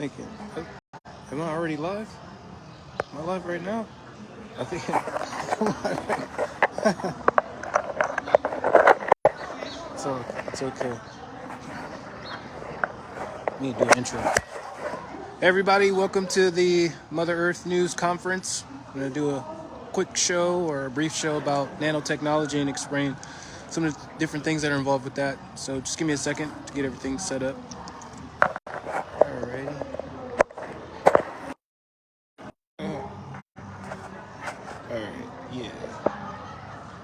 thinking, am I already live? Am I live right now? I think I'm live. It's okay. Let me do an intro. Hey everybody, welcome to the Mother Earth News Conference. I'm going to do a quick show or a brief show about nanotechnology and explain some of the different things that are involved with that. So just give me a second to get everything set up. Alrighty. Alright, yeah.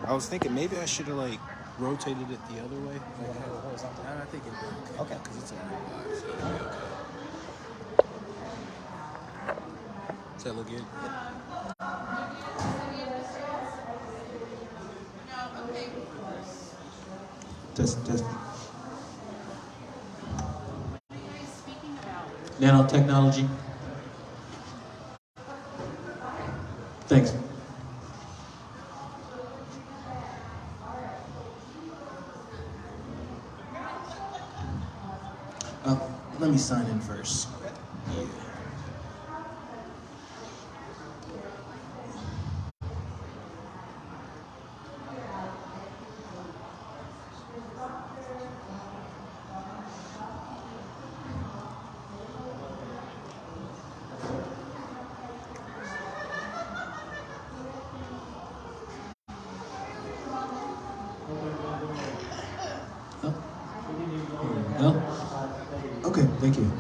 I was thinking maybe I should have rotated it the other way. I think it'll be okay. Because it's already live, so it'll be okay. Does that look good? Test. Nanotechnology. Thanks. Let me sign in first. Yeah. No? Okay, thank you.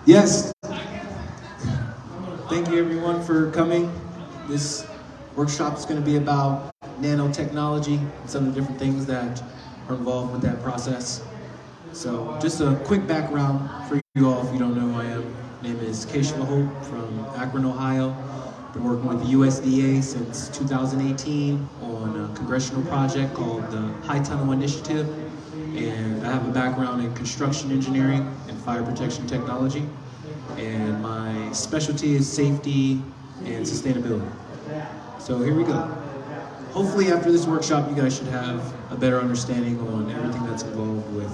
Yes. Thank you everyone for coming. This workshop is going to be about nanotechnology and some of the different things that are involved with that process. So just a quick background for you all if you don't know who I am. My name is Keishla Hope from Akron, Ohio. Been working with the USDA since 2018 on a congressional project called the High Tunnel Initiative. And I have a background in construction engineering and fire protection technology. And my specialty is safety and sustainability. So here we go. Hopefully after this workshop you guys should have a better understanding on everything that's involved with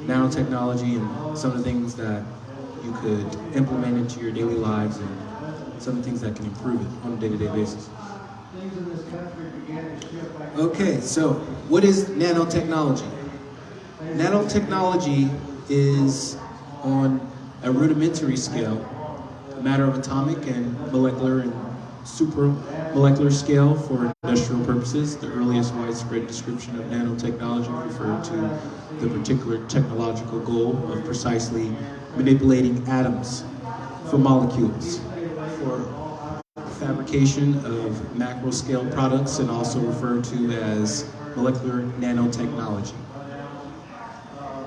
nanotechnology and some of the things that you could implement into your daily lives and some of the things that can improve it on a day-to-day basis. Okay, so what is nanotechnology? Nanotechnology is on a rudimentary scale, a matter of atomic and molecular and supramolecular scale for industrial purposes. The earliest widespread description of nanotechnology referred to the particular technological goal of precisely manipulating atoms for molecules for fabrication of macroscale products, and also referred to as molecular nanotechnology.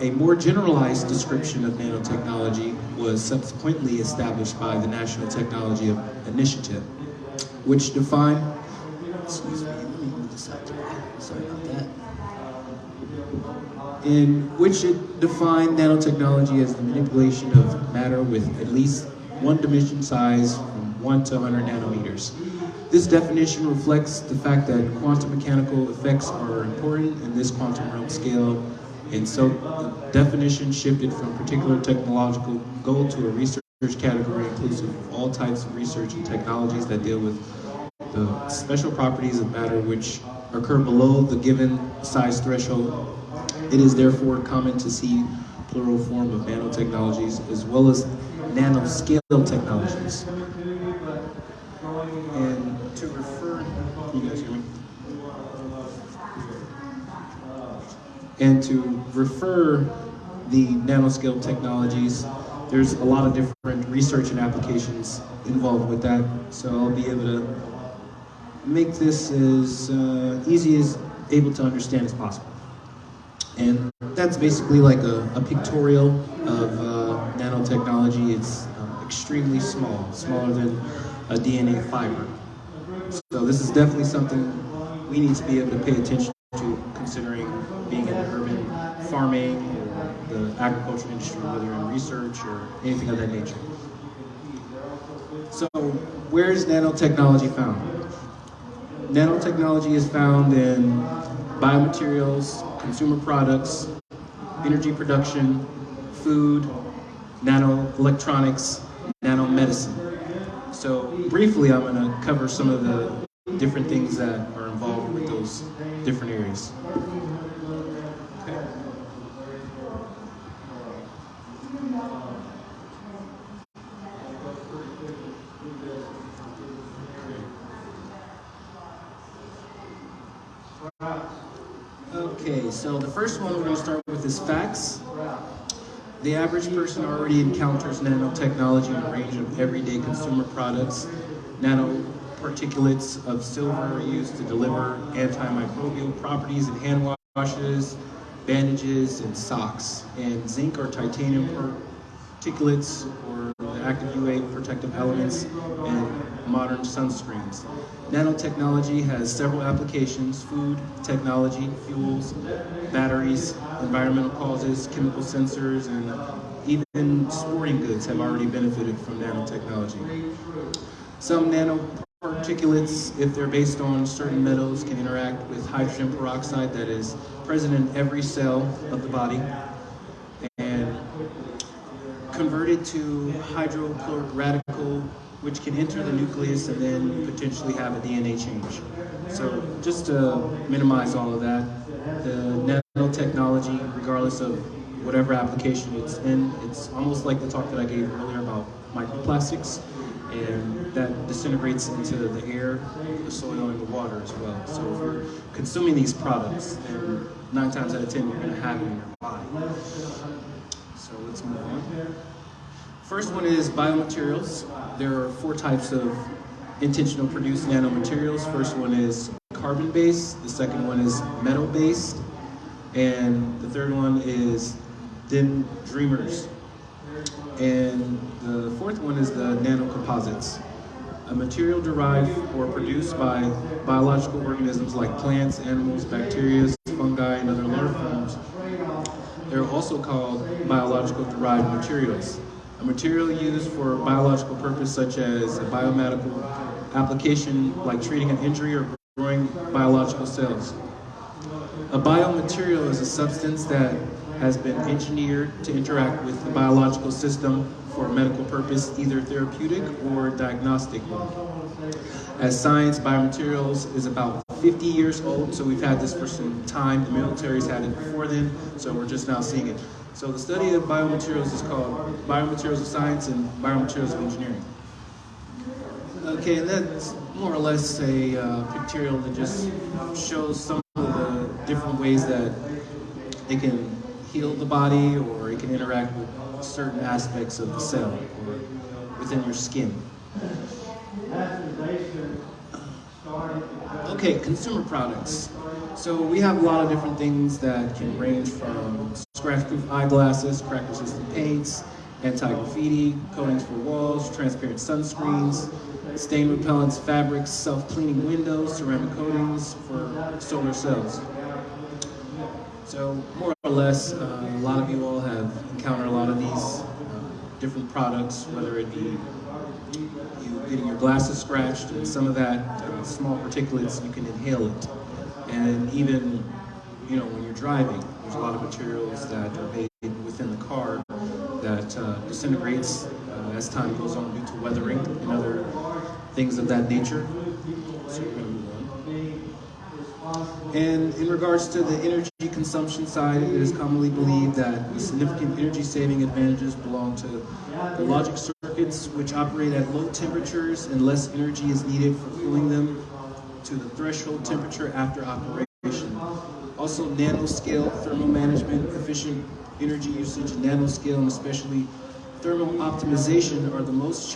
A more generalized description of nanotechnology was subsequently established by the National Nanotechnology Initiative, which defined, excuse me, let me move this out to the right, sorry about that, in which it defined nanotechnology as the manipulation of matter with at least one dimension size from 1 to 100 nanometers. This definition reflects the fact that quantum mechanical effects are important in this quantum realm scale, and so the definition shifted from a particular technological goal to a research category inclusive of all types of research and technologies that deal with the special properties of matter which occur below the given size threshold. It is therefore common to see plural form of nanotechnologies as well as nanoscale technologies. And to refer, can you guys hear me? And to refer the nanoscale technologies, there's a lot of different research and applications involved with that. So I'll be able to make this as easy as able to understand as possible. And that's basically like a pictorial of nanotechnology. It's extremely small, smaller than a DNA fiber. So this is definitely something we need to be able to pay attention to, considering being in urban farming or the agricultural industry, whether in research or anything of that nature. So where is nanotechnology found? Nanotechnology is found in biomaterials, consumer products, energy production, food, nanoelectronics, nanomedicine. So briefly, I'm going to cover some of the different things that are involved with those different areas. Okay. Okay, so the first one we're going to start with is facts. The average person already encounters nanotechnology in a range of everyday consumer products. Nanoparticulates of silver are used to deliver antimicrobial properties in hand washes, bandages, and socks. And zinc or titanium particulates, or the active UA protective elements, and modern sunscreens. Nanotechnology has several applications: food, technology, fuels, batteries, environmental causes, chemical sensors, and even sporting goods have already benefited from nanotechnology. Some nanoparticulates, if they're based on certain metals, can interact with hydrogen peroxide that is present in every cell of the body and converted to hydrochloric radical, which can enter the nucleus and then potentially have a DNA change. So just to minimize all of that, the nanotechnology, regardless of whatever application it's in, it's almost like the talk that I gave earlier about microplastics, and that disintegrates into the air, the soil, and the water as well. So if you're consuming these products, then 9 times out of 10 you're going to have it in your body. So let's move on. First one is biomaterials. There are 4 types of intentional produced nanomaterials. First one is carbon-based, the second one is metal-based, and the third one is dendrimers. And the fourth one is the nanocomposites, a material derived or produced by biological organisms like plants, animals, bacteria, fungi, and other life forms. They're also called biological derived materials. A material used for biological purpose, such as a biomedical application like treating an injury or growing biological cells. A biomaterial is a substance that has been engineered to interact with the biological system for a medical purpose, either therapeutic or diagnostic. As science, biomaterials is about 50 years old, so we've had this for some time. The military's had it before then, so we're just now seeing it. So the study of biomaterials is called Biomaterials of Science and Biomaterials of Engineering. Okay, and that's more or less a pictorial that just shows some of the different ways that it can heal the body, or it can interact with certain aspects of the cell or within your skin. Okay, consumer products. So we have a lot of different things that can range from scratch-proof eyeglasses, crack-resistant paints, anti-graffiti, coatings for walls, transparent sunscreens, stain repellents, fabrics, self-cleaning windows, ceramic coatings for solar cells. So more or less, a lot of you all have encountered a lot of these different products, whether it be you getting your glasses scratched, and some of that small particulates, you can inhale it. And even, when you're driving, there's a lot of materials that are made within the car that disintegrates as time goes on due to weathering and other things of that nature. So we're going to move on. And in regards to the energy consumption side, it is commonly believed that the significant energy saving advantages belong to the logic circuits, which operate at low temperatures and less energy is needed for cooling them to the threshold temperature after operation. Also, nanoscale thermal management, efficient energy usage, nanoscale, and especially thermal optimization are the most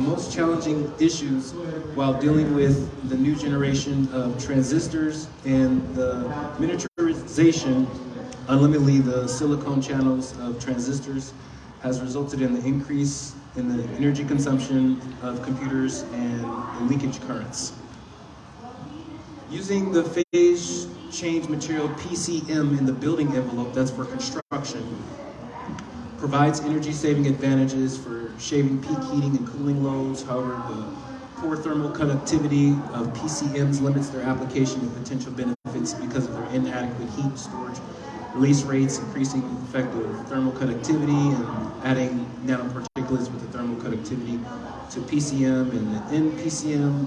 the most challenging issues while dealing with the new generation of transistors, and the miniaturization, unlimitedly the silicon channels of transistors, has resulted in the increase in the energy consumption of computers and the leakage currents. Using the phase change material PCM in the building envelope, that's for construction, provides energy saving advantages for shaving peak heating and cooling loads. However, the Poor thermal conductivity of PCMs limits their application and potential benefits because of their inadequate heat storage release rates, increasing effective thermal conductivity, and adding nanoparticulates with the thermal conductivity to PCM. And in PCM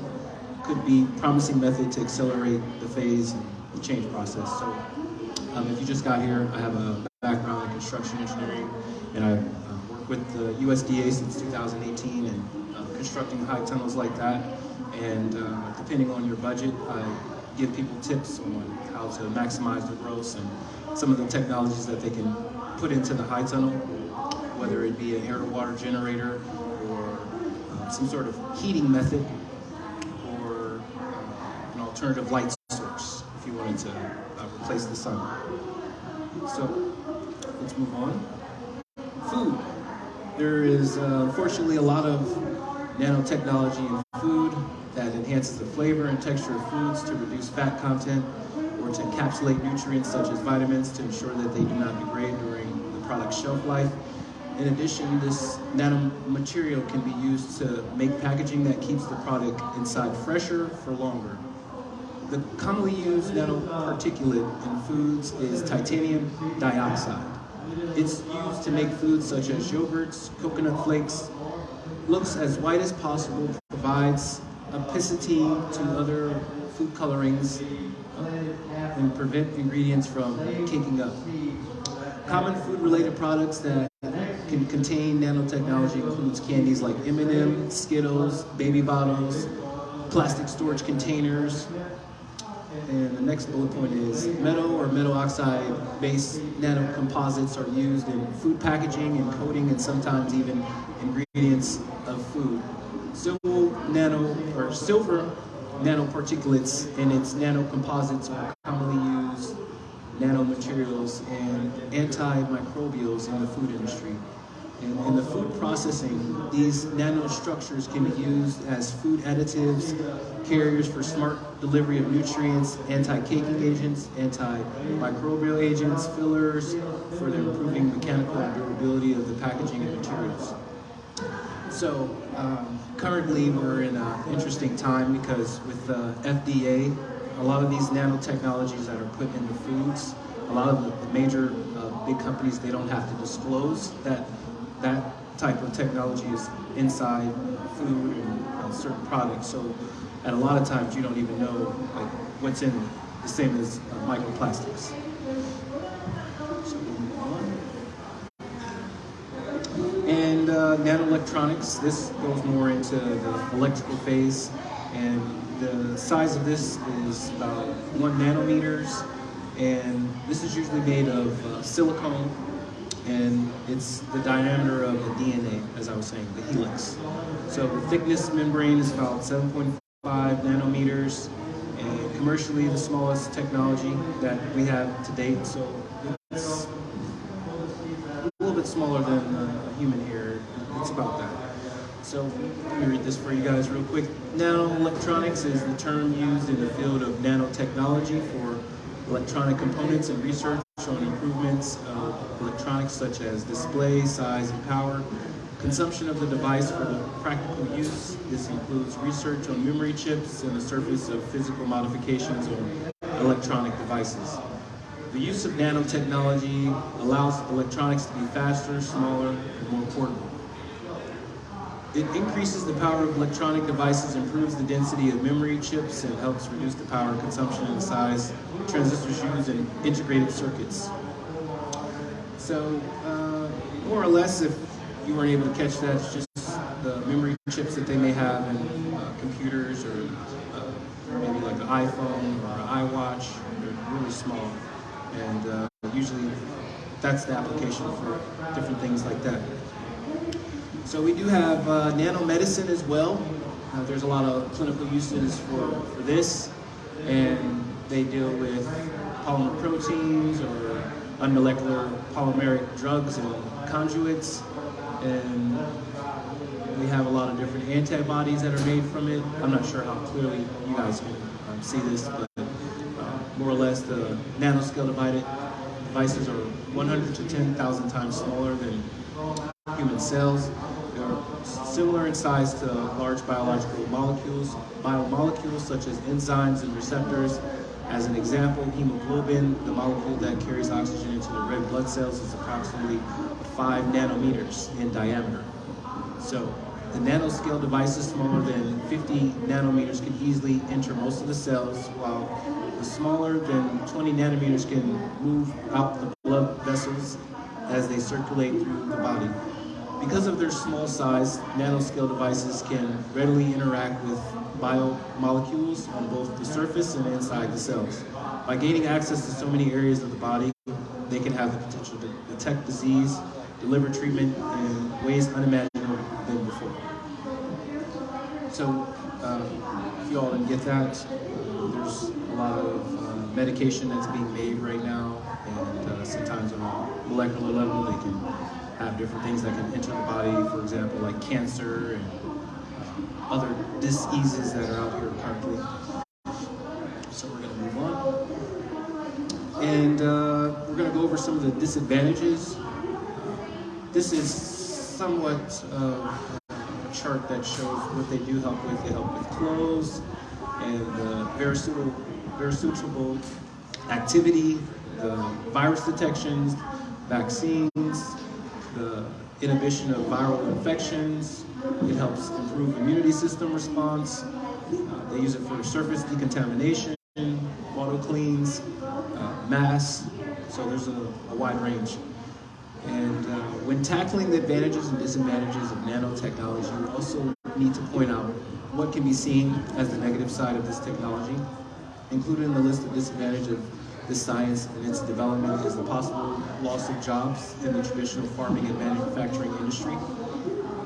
could be a promising method to accelerate the phase and the change process. So if you just got here, I have a background in construction engineering, and I've worked with the USDA since 2018 and constructing high tunnels like that. And depending on your budget, I give people tips on how to maximize the growth and some of the technologies that they can put into the high tunnel, whether it be an air to water generator or some sort of heating method or an alternative light source if you wanted to replace the sun. So let's move on. Food. There is unfortunately a lot of nanotechnology in food that enhances the flavor and texture of foods to reduce fat content or to encapsulate nutrients such as vitamins to ensure that they do not degrade during the product's shelf life. In addition, this nanomaterial can be used to make packaging that keeps the product inside fresher for longer. The commonly used nanoparticulate in foods is titanium dioxide. It's used to make foods such as yogurts, coconut flakes. Looks as white as possible, provides opacity to other food colorings, and prevent ingredients from caking up. Common food-related products that can contain nanotechnology includes candies like M&M, Skittles, baby bottles, plastic storage containers. And the next bullet point is metal or metal oxide-based nanocomposites are used in food packaging and coating and sometimes even ingredients of food. Silver nanoparticulates and its nanocomposites are commonly used nanomaterials and antimicrobials in the food industry. And in the food processing, these nanostructures can be used as food additives, carriers for smart delivery of nutrients, anti-caking agents, antimicrobial agents, fillers for the improving mechanical and durability of the packaging and materials. So currently we're in an interesting time because with the FDA, a lot of these nanotechnologies that are put into foods, a lot of the major big companies, they don't have to disclose that type of technology is inside food and certain products. So at a lot of times you don't even know like what's in it, the same as microplastics. So moving on. And nanoelectronics, this goes more into the electrical phase, and the size of this is about 1 nanometers, and this is usually made of silicone, and it's the diameter of the DNA, as I was saying, the helix. So the thickness membrane is about 7.5 nanometers, and commercially the smallest technology that we have to date. So it's a little bit smaller than a human hair. It's about that. So let me read this for you guys real quick. Nanoelectronics is the term used in the field of nanotechnology for electronic components and research on improvements of electronics such as display, size, and power, consumption of the device for the practical use. This includes research on memory chips and the surface of physical modifications on electronic devices. The use of nanotechnology allows electronics to be faster, smaller, and more portable. It increases the power of electronic devices, improves the density of memory chips, and helps reduce the power consumption and size transistors used in integrated circuits. So, more or less, if you weren't able to catch that, it's just the memory chips that they may have in computers or maybe like an iPhone or an iWatch. They're really small, and usually that's the application for different things like that. So we do have nanomedicine as well. There's a lot of clinical uses for this, and they deal with polymer proteins or unmolecular polymeric drugs and conjugates, and we have a lot of different antibodies that are made from it. I'm not sure how clearly you guys can see this, but more or less the nanoscale devices are 100 to 10,000 times smaller than human cells. They're similar in size to large biological molecules, biomolecules such as enzymes and receptors. As an example, hemoglobin, the molecule that carries oxygen into the red blood cells, is approximately 5 nanometers in diameter. So the nanoscale devices smaller than 50 nanometers can easily enter most of the cells, while the smaller than 20 nanometers can move out the blood vessels as they circulate through the body. Because of their small size, nanoscale devices can readily interact with biomolecules on both the surface and inside the cells. By gaining access to so many areas of the body, they can have the potential to detect disease, deliver treatment in ways unimaginable than before. So, if you all didn't get that, there's a lot of medication that's being made right now, and sometimes on a molecular level, they can have different things that can enter the body, for example, like cancer and other diseases that are out here currently. So we're going to move on. And we're going to go over some of the disadvantages. This is somewhat a chart that shows what they do help with. They help with clothes and verosuitable activity, the virus detections, vaccines, the inhibition of viral infections. It helps improve immunity system response. They use it for surface decontamination, auto cleans, masks. So there's a wide range. And when tackling the advantages and disadvantages of nanotechnology, we also need to point out what can be seen as the negative side of this technology. Included in the list of disadvantages of this science and its development is the possible loss of jobs in the traditional farming and manufacturing industry.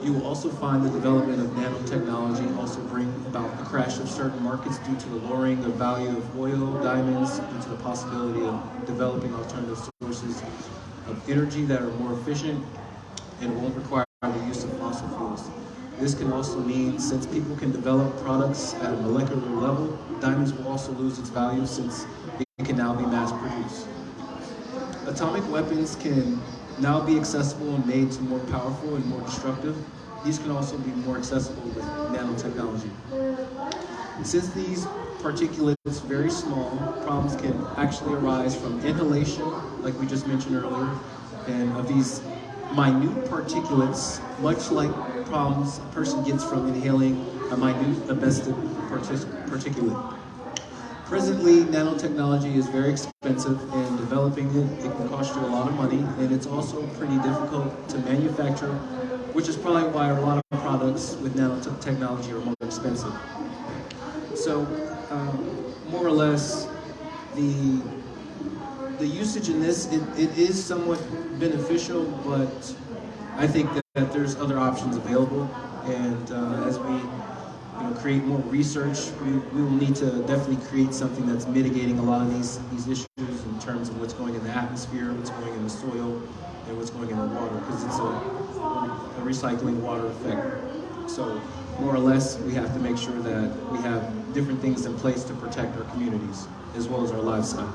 You will also find the development of nanotechnology also bring about the crash of certain markets due to the lowering of value of oil, diamonds, due to the possibility of developing alternative sources of energy that are more efficient and won't require the use of fossil fuels. This can also mean, since people can develop products at a molecular level, diamonds will also lose its value since it can now be mass produced. Atomic weapons can now be accessible and made to more powerful and more destructive. These can also be more accessible with nanotechnology. Since these particulates are very small, problems can actually arise from inhalation, like we just mentioned earlier, and of these minute particulates, much like problems a person gets from inhaling a minute asbestos particulate. Presently, nanotechnology is very expensive, and developing it can cost you a lot of money, and it's also pretty difficult to manufacture, which is probably why a lot of products with nanotechnology are more expensive. So, more or less, the usage in this, it is somewhat beneficial, but I think that there's other options available, and as we create more research, we will need to definitely create something that's mitigating a lot of these issues in terms of what's going in the atmosphere, what's going in the soil, and what's going in the water, because it's a recycling water effect. So more or less, we have to make sure that we have different things in place to protect our communities as well as our livestock.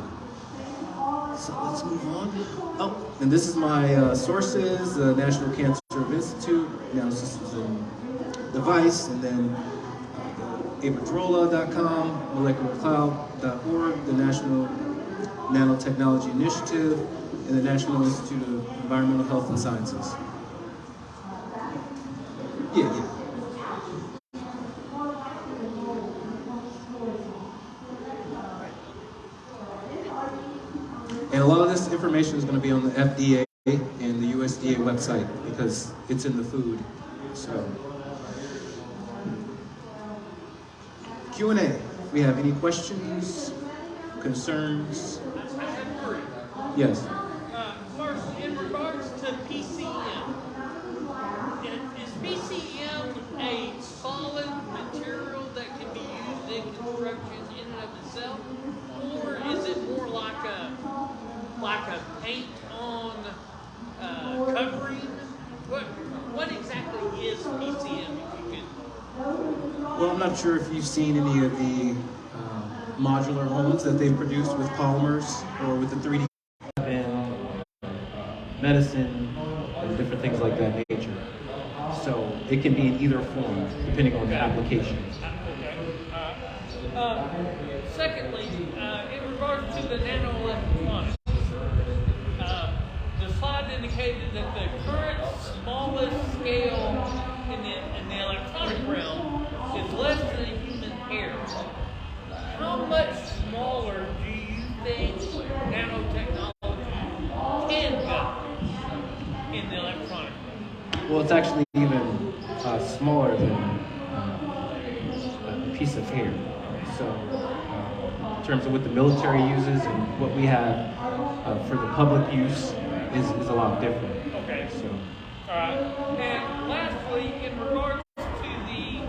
So let's move on. Oh, and this is my sources: the National Cancer Institute, Nanosystems and Device, and then abradrola.com, molecularcloud.org, the National Nanotechnology Initiative, and the National Institute of Environmental Health and Sciences. Yeah. And a lot of this information is going to be on the FDA and the USDA website because it's in the food. So, Q&A. If we have any questions, concerns? I have three. Yes. First, in regards to PCM, is PCM a solid material that can be used in construction in and of itself, or is it more like a paint on covering? What exactly is PCM? If you could. Well, I'm not sure if you've seen any of the modular homes that they've produced with polymers or with the 3D and medicine and different things like that nature. So it can be in either form, depending on the application. Secondly, in regards to the nanoelectronics, the slide indicated that the current smallest scale in the electronic realm is less than a human hair. How much smaller do you think nanotechnology can go in the electronic realm? Well, it's actually even smaller than a piece of hair. So, in terms of what the military uses and what we have for the public use is a lot different. Okay. So, all right. And lastly, in regards to the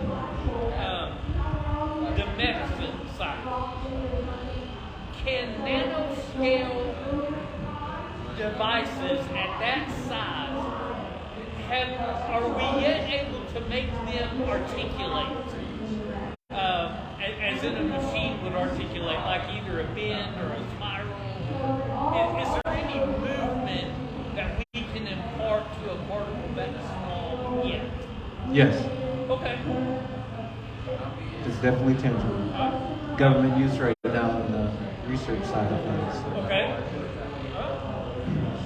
medicine side, can nanoscale devices at that size are we yet able to make them articulate? As in a machine would articulate, like either a bend or a spiral. Is there any movement that we can impart to a particle that small yet? yes, Okay. it's definitely tangible. Government use right now on the research side of things. So. Okay.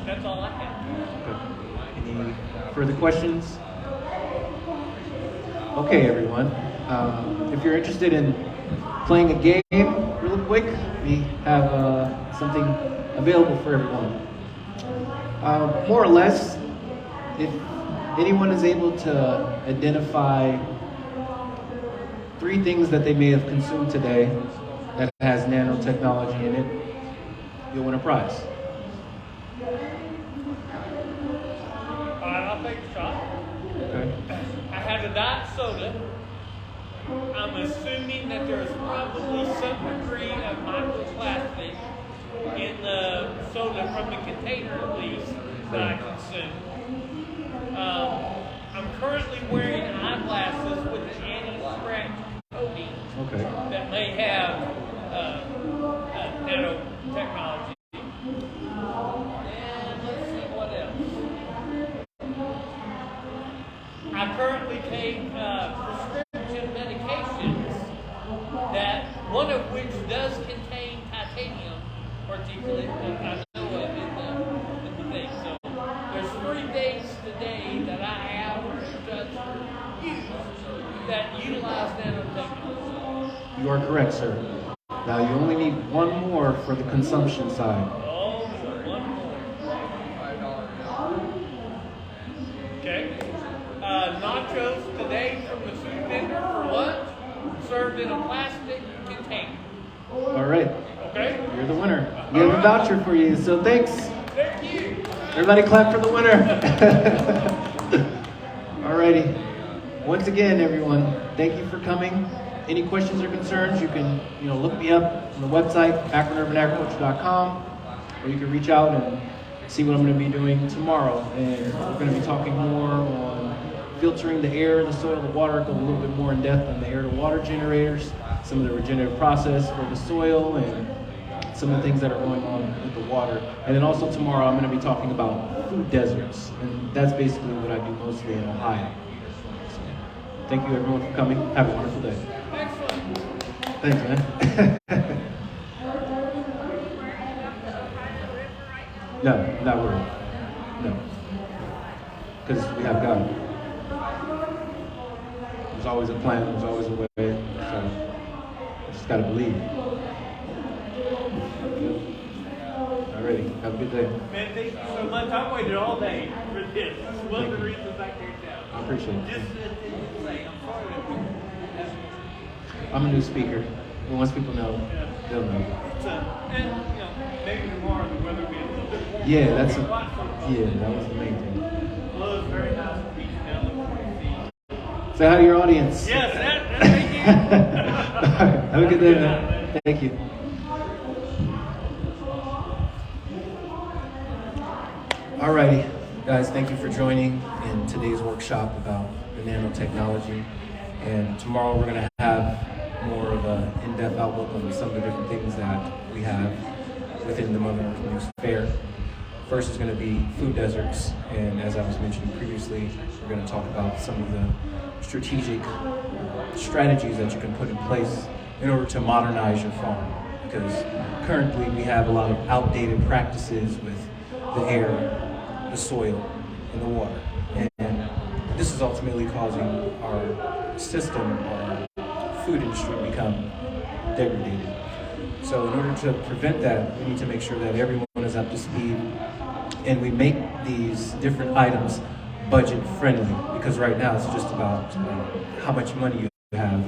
That's all I have. Okay. Any further questions? Okay, everyone. If you're interested in playing a game real quick, we have something available for everyone. More or less, if anyone is able to identify 3 things that they may have consumed today that has nanotechnology in it, you'll win a prize. All right, I'll take a shot. Okay. I have a diet soda. I'm assuming that there's probably some degree of microplastic in the soda from the container at least that I consume. I'm currently wearing eyeglasses with an anti-scratch coating Okay. that may have nanotechnology. And let's see what else. I currently take prescription medications, that one of which does contain titanium particulate that I know of in the thing. So there's 3 things today that I have used that utilize nanotechnology. You are correct, sir. Now you only need 1 more for the consumption side. Oh, 1 more. Okay. Nachos today from the food vendor for lunch, served in a plastic container. All right. Okay? You're the winner. We have a voucher for you, so thanks. Thank you. Everybody clap for the winner. Alrighty. Once again, everyone, thank you for coming. Any questions or concerns, you can look me up on the website, akronurbanagriculture.com, or you can reach out and see what I'm going to be doing tomorrow. And we're going to be talking more on filtering the air, the soil, the water, go a little bit more in depth on the air to water generators, some of the regenerative process for the soil, and some of the things that are going on with the water. And then also tomorrow I'm going to be talking about food deserts, and that's basically what I do mostly in Ohio. So, thank you everyone for coming. Have a wonderful day. Excellent. Thanks, man. No, not worried. No. Because we have God. There's always a plan, there's always a way, so you just gotta believe. Alrighty, have a good day. Man, thank you so much. I waited all day for this. This is one of the reasons I came down. I appreciate it. Just to say, I'm sorry that I'm a new speaker. And once people know, they'll know. and maybe tomorrow the weather will be a little bit warmer. Yeah, that was the main thing. Well, it's very nice beach down the Say hi to your audience. Yes, thank you. Have a good day, man. Thank you. Alrighty, guys, thank you for joining in today's workshop about the nanotechnology. And tomorrow we're going to have more of an in-depth outlook on some of the different things that we have within the Mother Earth News Fair. First is going to be food deserts, and as I was mentioning previously, we're going to talk about some of the strategic strategies that you can put in place in order to modernize your farm. Because currently we have a lot of outdated practices with the air, the soil, and the water. And this is ultimately causing our system, our food industry to become degraded. So in order to prevent that, we need to make sure that everyone is up to speed and we make these different items budget friendly, because right now it's just about how much money you have.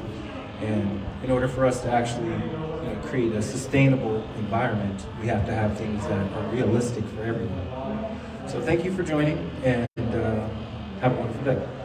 And in order for us to actually create a sustainable environment, we have to have things that are realistic for everyone. So thank you for joining, and have a wonderful day.